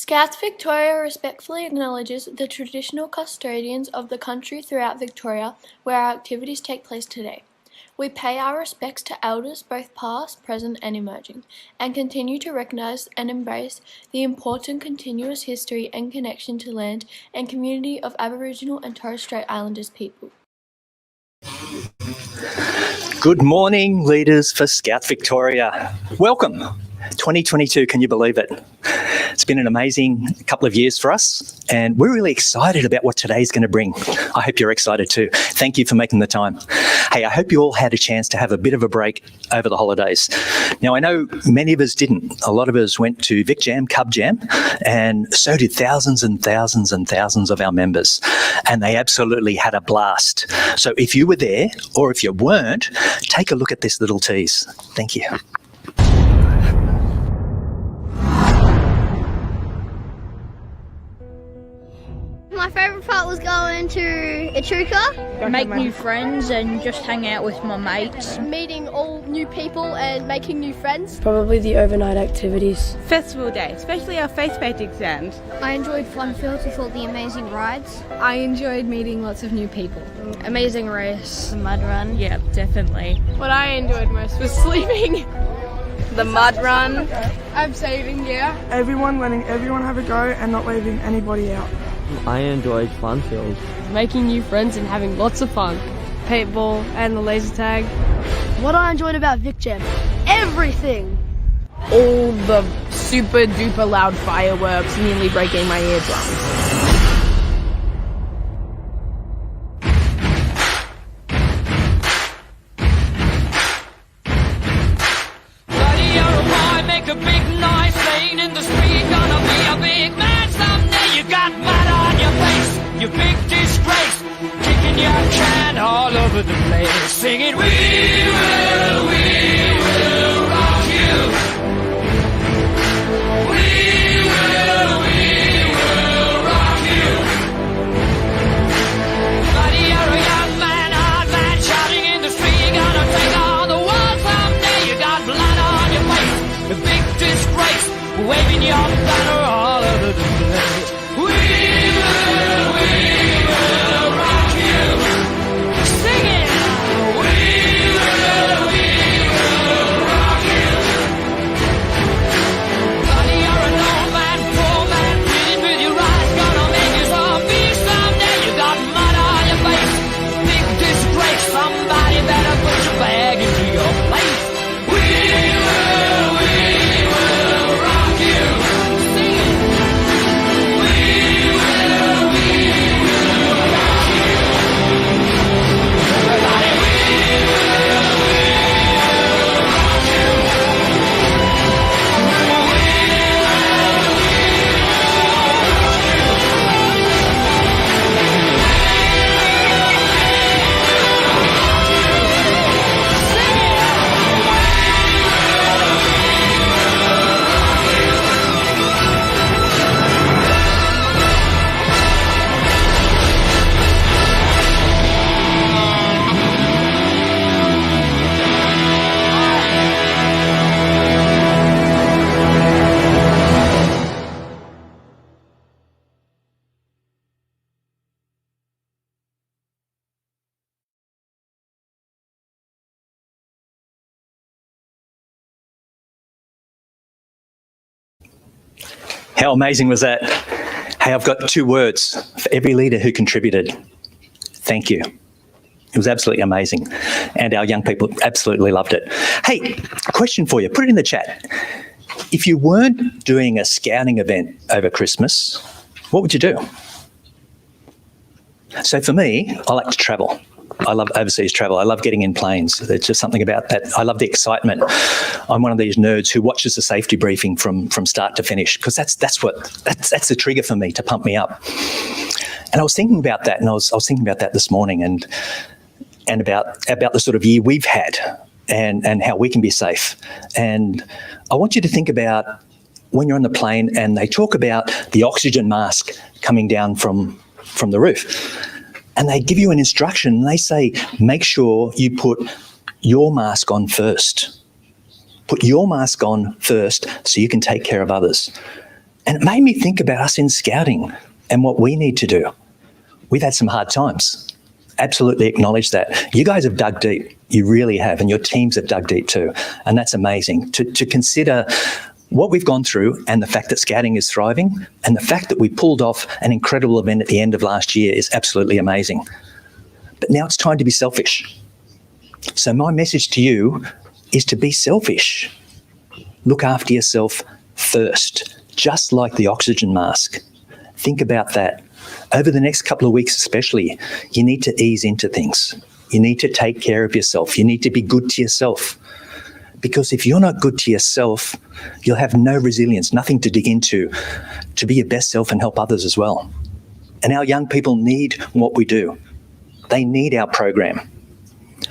Scouts Victoria respectfully acknowledges the traditional custodians of the country throughout Victoria where our activities take place today. We pay our respects to elders both past, present and emerging, and continue to recognise and embrace the important continuous history and connection to land and community of Aboriginal and Torres Strait Islanders people. Good morning, leaders for Scout Victoria. Welcome. 2022, can you believe it? It's been an amazing couple of years for us, and we're really excited about what today's going to bring. I hope you're excited too. Thank you for making the time. Hey, I hope you all had a chance to have a bit of a break over the holidays. Now, I know many of us didn't. A lot of us went to Vic Jam, Cub Jam, and so did thousands and thousands and thousands of our members, and they absolutely had a blast. So if you were there, or if you weren't, take a look at this little tease. Thank you. My favourite part was going to Echuca. Make new friends and just hang out with my mates. Meeting all new people and making new friends. Probably the overnight activities. Festival day, especially our face-paint exams. I enjoyed fun fields with all the amazing rides. I enjoyed meeting lots of new people. Amazing race. The mud run. Yeah, definitely. What I enjoyed most was sleeping. The mud run. Abseiling, yeah. Everyone letting everyone have a go and not leaving anybody out. I enjoyed fun fields. Making new friends and having lots of fun. Paintball and the laser tag. What I enjoyed about Vic Jam, everything. All the super duper loud fireworks nearly breaking my eardrums. A big noise playing in the street, gonna be a big man someday. You got mud on your face, you big disgrace, kicking your can all over the place, singing we will rock you. We will rock you. Buddy, you're a young man, hard man, shouting in the street, gonna take on the world someday. You got blood on your face, a big disgrace, waving your banner all over the place. We will rock you. Sing it. We will rock you. Buddy, you're an old man, poor man, pleading with your eyes, gonna make you some beef someday. You got mud on your face, big disgrace. Somebody better put your bag into your place. We will rock you. Sing it. We will rock you. Everybody, we will rock you. How amazing was that? Hey, I've got 2 words for every leader who contributed. Thank you. It was absolutely amazing. And our young people absolutely loved it. Hey, question for you. Put it in the chat. If you weren't doing a scouting event over Christmas, what would you do? So for me, I like to travel. I love overseas travel. I love getting in planes. There's just something about that. I love the excitement. I'm one of these nerds who watches the safety briefing from start to finish, because that's the trigger for me to pump me up. And I was thinking about that, and I was thinking about that this morning, and about the sort of year we've had, and how we can be safe. And I want you to think about when you're on the plane and they talk about the oxygen mask coming down from the roof. And they give you an instruction, and they say, make sure you put your mask on first. Put your mask on first so you can take care of others. And it made me think about us in scouting and what we need to do. We've had some hard times. Absolutely acknowledge that. You guys have dug deep. You really have. And your teams have dug deep too. And that's amazing. To consider what we've gone through and the fact that scouting is thriving and the fact that we pulled off an incredible event at the end of last year is absolutely amazing. But now it's time to be selfish. So my message to you is to be selfish. Look after yourself first, just like the oxygen mask. Think about that. Over the next couple of weeks especially, you need to ease into things. You need to take care of yourself. You need to be good to yourself. Because if you're not good to yourself, you'll have no resilience, nothing to dig into to be your best self and help others as well. And our young people need what we do. They need our program.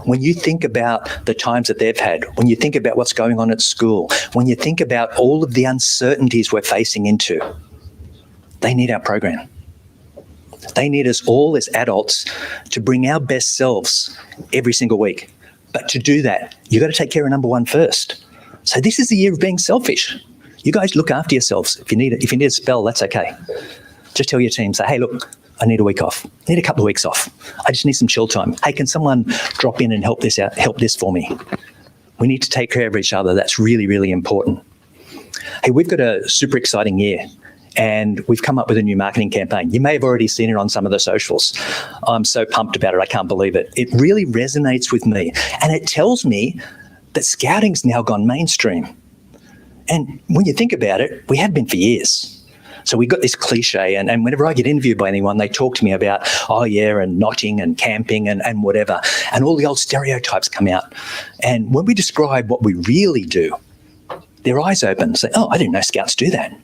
When you think about the times that they've had, when you think about what's going on at school, when you think about all of the uncertainties we're facing into, they need our program. They need us all as adults to bring our best selves every single week. But to do that, you've got to take care of number one first. So this is the year of being selfish. You guys look after yourselves. If you need a spell, that's okay. Just tell your team, say, hey, look, I need a week off. I need a couple of weeks off. I just need some chill time. Hey, can someone drop in and help this for me? We need to take care of each other. That's really, really important. Hey, we've got a super exciting year. And we've come up with a new marketing campaign. You may have already seen it on some of the socials. I'm so pumped about it, I can't believe it. It really resonates with me. And it tells me that scouting's now gone mainstream. And when you think about it, we have been for years. So we got this cliche, and whenever I get interviewed by anyone, they talk to me about, oh yeah, and knotting and camping and whatever. And all the old stereotypes come out. And when we describe what we really do, their eyes open, say, oh, I didn't know scouts do that.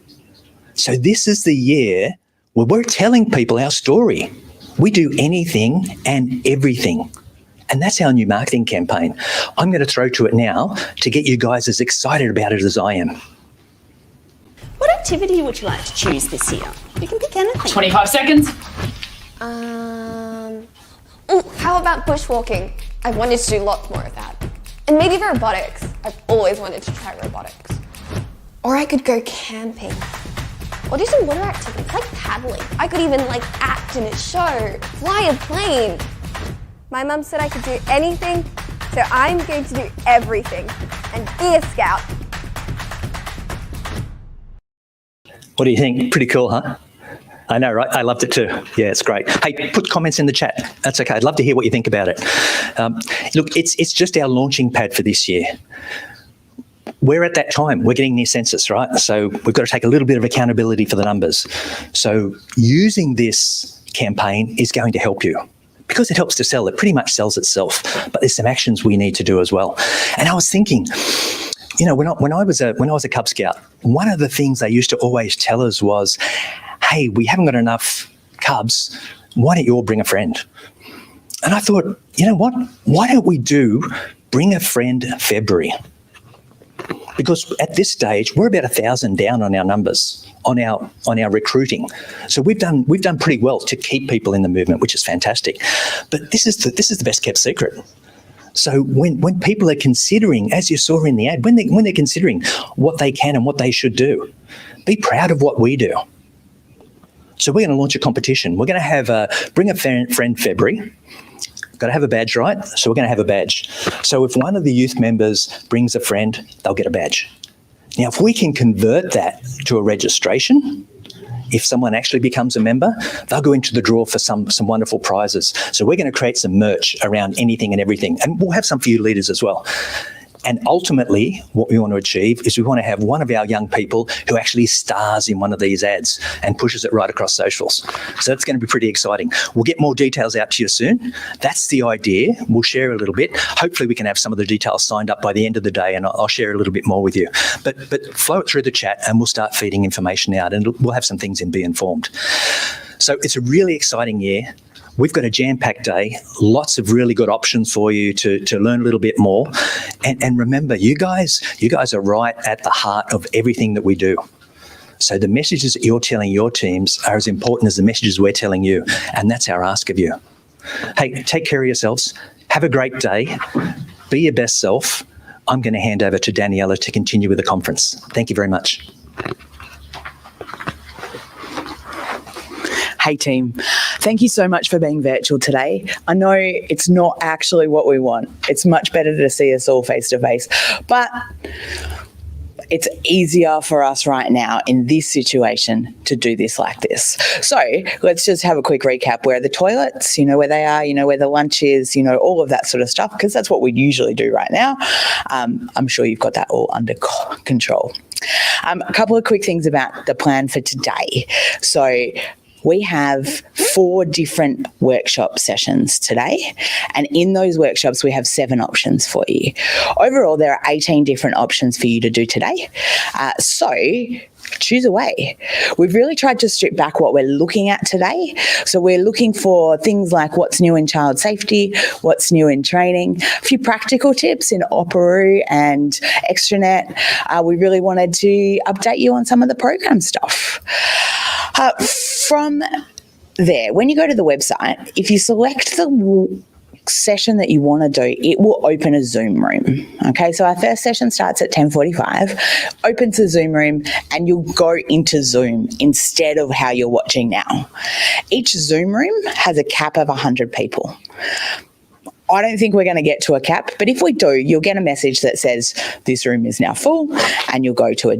So this is the year where we're telling people our story. We do anything and everything. And that's our new marketing campaign. I'm going to throw to it now to get you guys as excited about it as I am. What activity would you like to choose this year? You can pick anything. 25 seconds. How about bushwalking? I've wanted to do lots more of that. And maybe robotics. I've always wanted to try robotics. Or I could go camping. Or do some water activities like paddling. I could even act in a show, fly a plane. My mum said I could do anything, so I'm going to do everything and be a scout. What do you think? Pretty cool, huh? I know, right? I loved it too. Yeah, it's great. Hey, put comments in the chat. That's okay. I'd love to hear what you think about it. Look, it's just our launching pad for this year. We're at that time. We're getting near census, right? So we've got to take a little bit of accountability for the numbers. So using this campaign is going to help you because it helps to sell. It pretty much sells itself, but there's some actions we need to do as well. And I was thinking, you know, when I was a Cub Scout, one of the things they used to always tell us was, hey, we haven't got enough Cubs. Why don't you all bring a friend? And I thought, you know what? Why don't we do Bring a Friend February? Because at this stage, we're about 1,000 down on our numbers, on our recruiting. So we've done pretty well to keep people in the movement, which is fantastic. But this is the best kept secret. So when people are considering, as you saw in the ad, when they're considering what they can and what they should do, be proud of what we do. So we're going to launch a competition. We're going to have Bring a Friend February. Got to have a badge, right? So we're going to have a badge. So if one of the youth members brings a friend, they'll get a badge. Now, if we can convert that to a registration, if someone actually becomes a member, they'll go into the draw for some wonderful prizes. So we're going to create some merch around anything and everything. And we'll have some for you leaders as well. And ultimately, what we want to achieve is we want to have one of our young people who actually stars in one of these ads and pushes it right across socials. So it's going to be pretty exciting. We'll get more details out to you soon. That's the idea. We'll share a little bit. Hopefully we can have some of the details signed up by the end of the day, and I'll share a little bit more with you. But flow it through the chat and we'll start feeding information out, and we'll have some things in Be Informed. So it's a really exciting year. We've got a jam-packed day, lots of really good options for you to learn a little bit more. And remember, you guys are right at the heart of everything that we do. So the messages that you're telling your teams are as important as the messages we're telling you. And that's our ask of you. Hey, take care of yourselves. Have a great day. Be your best self. I'm going to hand over to Daniela to continue with the conference. Thank you very much. Hey team, thank you so much for being virtual today. I know it's not actually what we want. It's much better to see us all face to face, but it's easier for us right now in this situation to do this like this. So let's just have a quick recap. Where are the toilets? You know where they are, you know where the lunch is, you know, all of that sort of stuff, because that's what we usually do right now. I'm sure you've got that all under control. A couple of quick things about the plan for today. So we have 4 different workshop sessions today, and in those workshops we have 7 options for you. Overall, there are 18 different options for you to do today. So choose away. We've really tried to strip back what we're looking at today. So we're looking for things like what's new in child safety, what's new in training, a few practical tips in Operoo and Extranet. We really wanted to update you on some of the program stuff. From there, when you go to the website, if you select the session that you want to do, it will open a Zoom room. Okay, so our first session starts at 10:45, opens the Zoom room, and you'll go into Zoom instead of how you're watching now. Each Zoom room has a cap of 100 people. I don't think we're going to get to a cap, but if we do, you'll get a message that says this room is now full, and you'll go to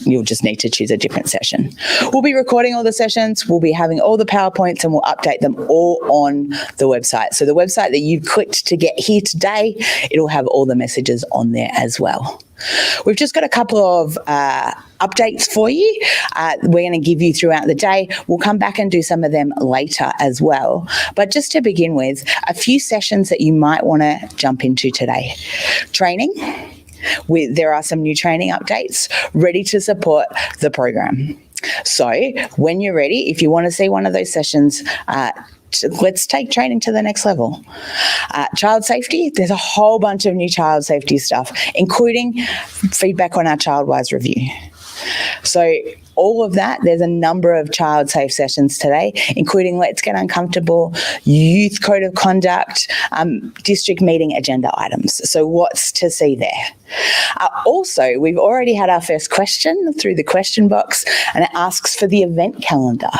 you'll just need to choose a different session. We'll be recording all the sessions, we'll be having all the PowerPoints, and we'll update them all on the website. So the website that you clicked to get here today, it'll have all the messages on there as well. We've just got a couple of updates for you. We're going to give you throughout the day. We'll come back and do some of them later as well. But just to begin with, a few sessions that you might want to jump into today. Training. There are some new training updates ready to support the program. So when you're ready, if you want to see one of those sessions, let's take training to the next level. Child safety, there's a whole bunch of new child safety stuff, including feedback on our ChildWise review. So all of that, there's a number of child safe sessions today, including Let's Get Uncomfortable, Youth Code of Conduct, district meeting agenda items. So what's to see there? Also, we've already had our first question through the question box, and it asks for the event calendar.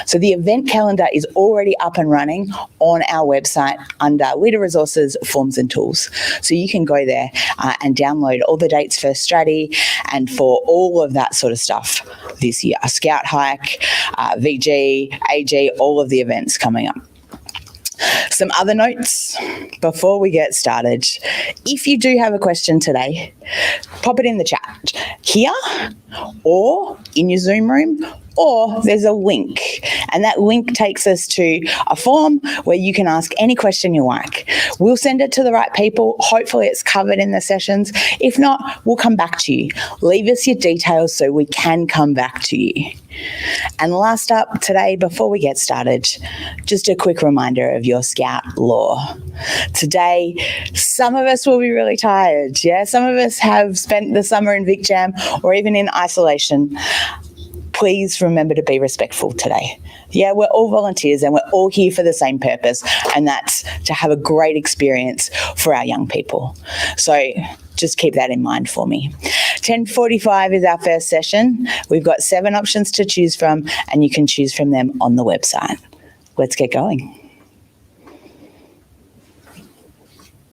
So the event calendar is already up and running on our website under Leader Resources, Forms and Tools. So you can go there and download all the dates for Stratty and for all of that sort of stuff this year. Scout Hike, VG, AG, all of the events coming up. Some other notes before we get started. If you do have a question today, pop it in the chat here or in your Zoom room, or there's a link, and that link takes us to a form where you can ask any question you like. We'll send it to the right people. Hopefully it's covered in the sessions. If not, we'll come back to you. Leave us your details so we can come back to you. And last up today, before we get started, just a quick reminder of your Scout law. Today, some of us will be really tired. Yeah, some of us have spent the summer in Vic Jam or even in isolation. Please remember to be respectful today. Yeah, we're all volunteers and we're all here for the same purpose, and that's to have a great experience for our young people. So just keep that in mind for me. 10:45 is our first session. We've got 7 options to choose from, and you can choose from them on the website. Let's get going.